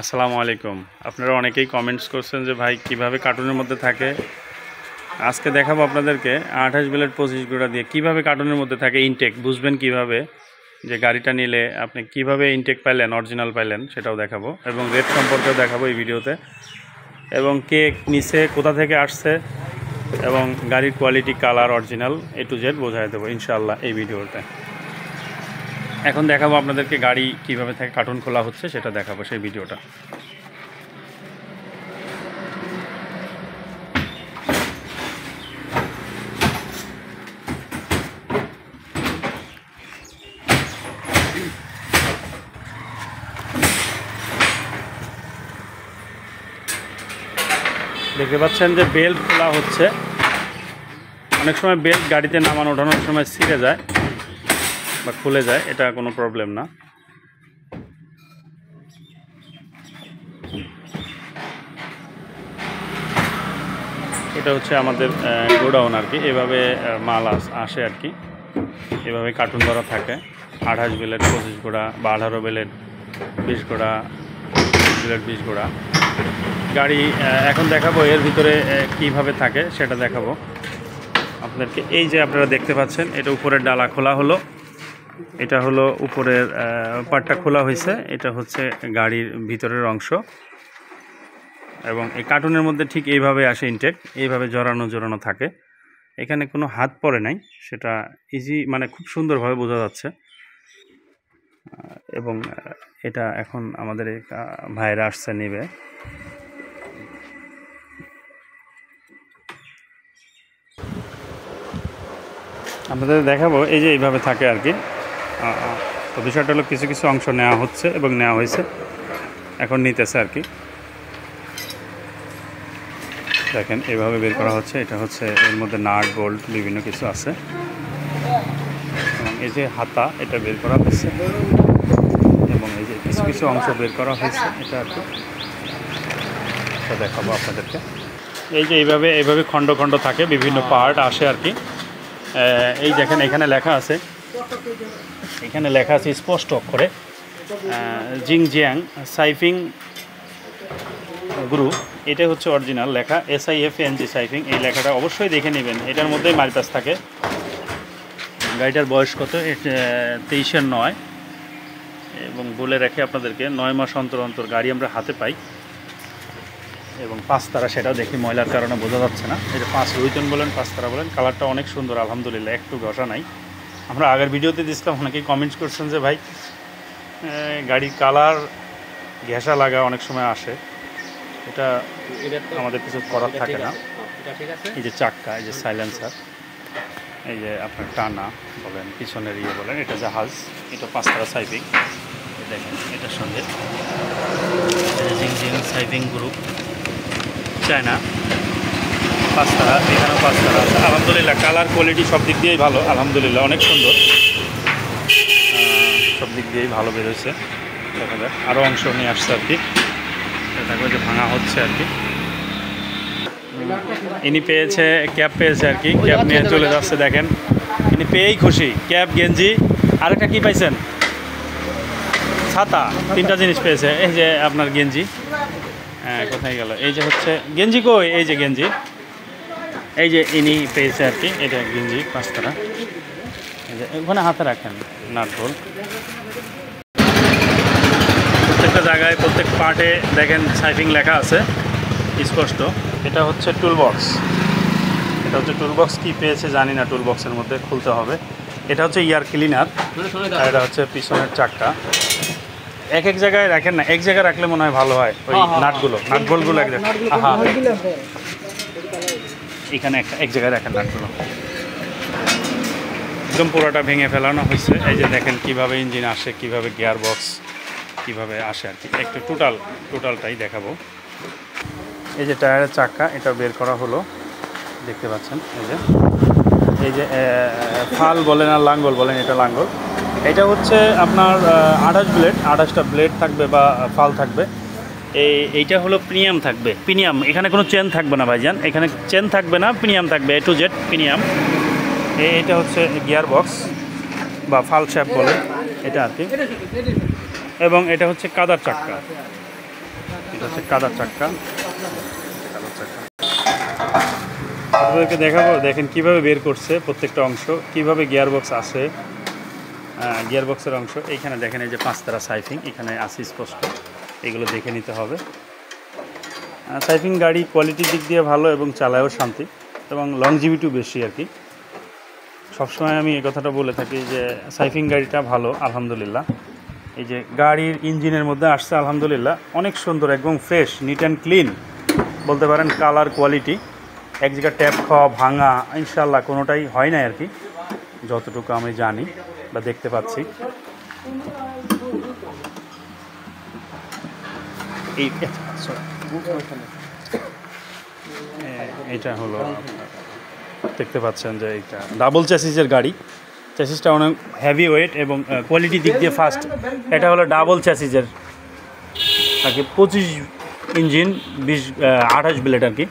আসসালামু আলাইকুম। আপনারা অনেকেই কমেন্টস করছেন যে ভাই কিভাবে কার্টুনের মধ্যে থাকে। আজকে দেখাবো আপনাদেরকে 28 ব্লেড 25 গোড়া দিয়ে কিভাবে কার্টুনের মধ্যে থাকে ইনটেক বুঝবেন কিভাবে, যে গাড়িটা নিলে আপনি কিভাবে ইনটেক পাইলেন, অরিজিনাল পাইলেন সেটাও দেখাবো এবং রেট সম্পর্কেও দেখাবো এই ভিডিওতে, এবং কে নিচে কোথা থেকে আসছে এবং গাড়ির quality, colour, original A to Z বোঝাই দেবো ইনশাআল্লাহ এই ভিডিওতে। এখন দেখাবো আপনাদেরকে গাড়ি কিভাবে থেকে কার্টুন খোলা হচ্ছে সেটা দেখাবো সেই ভিডিওটা। দেখতে পাচ্ছেন যে বেল্ট খোলা হচ্ছে। অনেক সময় বেল্ট গাড়িতে নামানো ওঠানোর সময় ছিঁড়ে যায় বা খুলে যায়, এটা কোনো প্রবলেম না। এটা হচ্ছে আমাদের গোডাউন আর কি, এভাবে মাল আসে আর কি, এভাবে কার্টুন করা থাকে। 28 ব্লেড 25 গোড়া বা 18 ব্লেড 20 গোড়া, 20 ব্লেড 20 গোড়া গাড়ি। এখন দেখাবো এর ভিতরে কিভাবে থাকে সেটা দেখাবো আপনাদেরকে। এই যে আপনারা দেখতে পাচ্ছেন, এটা উপরের ডালা খোলা হলো, এটা হলো উপরের পার্টটা খোলা হয়েছে, এটা হচ্ছে গাড়ির ভিতরের অংশ। এবং এই কার্টুনের মধ্যে ঠিক এইভাবে আসে ইনটেক, এইভাবে জড়ানো থাকে। এখানে কোনো হাত পড়ে নাই, সেটা ইজি, মানে খুব সুন্দরভাবে বোঝা যাচ্ছে। এবং এটা এখন আমাদের এই ভাইরা আসছে নেবে। আপনাদের দেখাবো এই যে এইভাবে থাকে আর কি। তো বিষয়টা হলো কিছু কিছু অংশ নেওয়া হচ্ছে এবং নেওয়া হয়েছে, এখন নিতেছে আর কি। দেখেন এইভাবে বের করা হচ্ছে, এটা হচ্ছে এর মধ্যে নাট বোল্ট বিভিন্ন কিছু আছে। এবং এই যে হাতা, এটা বের করা হয়েছে এবং এই যে কিছু কিছু অংশ বের করা হয়েছে, এটা আর কি দেখাবো আপনাদেরকে। এই যে এইভাবে খণ্ড খণ্ড থাকে, বিভিন্ন পার্ট আসে আর কি। এই দেখেন এখানে লেখা আছে, স্পষ্ট অক্ষরে জিংজিয়াং সাইফিং গ্রুপ। এটা হচ্ছে অরিজিনাল লেখা, SIFNG সাইফিং। এই লেখাটা অবশ্যই দেখে নেবেন, এটার মধ্যেই মার্কাস থাকে। গাড়িটার বয়স কত? 23/9। এবং বলে রাখি আপনাদেরকে, 9 মাস অন্তর অন্তর গাড়ি আমরা হাতে পাই। এবং 5 তারা, সেটাও দেখি ময়লার কারণে বোঝা যাচ্ছে না। এটা 5 রুইতন বলেন, 5 তারা বলেন। কালারটা অনেক সুন্দর আলহামদুলিল্লাহ, একটু ঘষা নাই। আমরা আগের ভিডিওতে দিয়েছিলাম, অনেকেই কমেন্টস করছেন যে ভাই গাড়ির কালার ঘেঁষা লাগা অনেক সময় আসে, এটা আমাদের কিছু করার থাকে না। এই যে চাক্কা, এই যে সাইলেন্সার, এই যে আপনার টানা বলেন, পিছনের বলেন, এটা জাহাজ, এটা 5 তারা সাইফিং। দেখেন এটার সঙ্গে জিং সাইফিং গ্রুপ চায়না 5 তারা, এখানেও 5 তারা আছে। আলহামদুলিল্লাহ কালার কোয়ালিটি সব দিক দিয়েই ভালো, আলহামদুলিল্লাহ অনেক সুন্দর, সব দিক দিয়েই ভালো বেরোচ্ছে। দেখা যাক, আরও অংশ নিয়ে আসছে আর কি, দেখো যে ভাঙা হচ্ছে আর কি। ইনি পেয়েছে ক্যাপ, পেয়েছে আর কি, ক্যাপ নিয়ে চলে যাচ্ছে। দেখেন ইনি পেয়েই খুশি, ক্যাপ, গেঞ্জি, আরেকটা কি পাইছেন? ছাতা, 3টা জিনিস পেয়েছে। এই যে আপনার গেঞ্জি, কোথায় গেল? এই যে হচ্ছে গেঞ্জি, কই? এই যে গেঞ্জি, এই যে ইনি পেয়েছে আর কি, এটা গেঞ্জি 5 তারা। এই যে ওখানে হাতে রাখেন নাট বোল্ট। প্রত্যেকটা জায়গায়, প্রত্যেক পার্টে দেখেন সাইফিং লেখা আছে স্পষ্ট। এটা হচ্ছে টুল বক্স, কি পেয়েছে জানি না, টুল বক্সের মধ্যে খুলতে হবে। এটা হচ্ছে ইয়ার ক্লিনার, আর এটা হচ্ছে পিছনের চাক্কা। এক জায়গায় রাখেন না, এক জায়গায় রাখলে মনে হয় ভালো হয়। ওই নাটবোল্টগুলো এক জায়গায়, এখানে এক জায়গায় রাখেন নাটগুলো। একদম পুরোটা ভেঙে ফেলানো হয়েছে। এই যে দেখেন কিভাবে ইঞ্জিন আসে, কিভাবে গিয়ার বক্স কিভাবে আসে আর কি, একটু টোটালটাই দেখাবো। এই যে টায়ারের চাক্কা, এটা বের করা হলো, দেখতে পাচ্ছেন। এই যে ফাল বলেন আর লাঙ্গল বলেন, এটা লাঙ্গল। এটা হচ্ছে আপনার 28 ব্লেড, 28টা ব্লেড থাকবে বা ফাল থাকবে। এইটা হলো প্রিমিয়াম থাকবে, প্রিমিয়াম। এখানে কোনো চেন থাকবে না ভাইজান, এখানে চেন থাকবে না, প্রিমিয়াম থাকবে, A to Z প্রিমিয়াম। এটা হচ্ছে গিয়ার বক্স বা ফাল শ্যাপ বলে এটা আর কি। এবং এটা হচ্ছে কাদার চাক্কা, এটা হচ্ছে কাদার চাক্কা। আপনাদেরকে দেখাবো, দেখেন কিভাবে বের করছে প্রত্যেকটা অংশ, কিভাবে গিয়ার বক্স আসে। গিয়ার বক্সের অংশ এইখানে দেখেন, এই যে 5 তারা সাইফিং এখানে আছে স্পষ্ট, এগুলো দেখে নিতে হবে। সাইফিং গাড়ি কোয়ালিটির দিক দিয়ে ভালো এবং চালায়ও শান্তি এবং লংজিভিটিও বেশি আর কি। সবসময় আমি এই কথাটা বলে থাকি যে সাইফিং গাড়িটা ভালো আলহামদুলিল্লাহ। এই যে গাড়ির ইঞ্জিনের মধ্যে আসছে আলহামদুলিল্লাহ, অনেক সুন্দর, একদম ফ্রেশ, নিট অ্যান্ড ক্লিন বলতে পারেন। কালার কোয়ালিটি এক জায়গায় ট্যাপ খাওয়া ভাঙা ইনশাল্লাহ কোনোটাই হয় না আর কি, যতটুকু আমি জানি বা দেখতে পাচ্ছি। এটা হলো দেখতে পাচ্ছেন যে এটা ডাবল চ্যাসিসের গাড়ি। চ্যাসিসটা অনেক হেভি ওয়েট এবং কোয়ালিটি দিক দিয়ে ফার্স্ট। এটা হলো ডাবল চ্যাসিসের আর কি, 25 ইঞ্জিন 28 ব্লেড আর কি।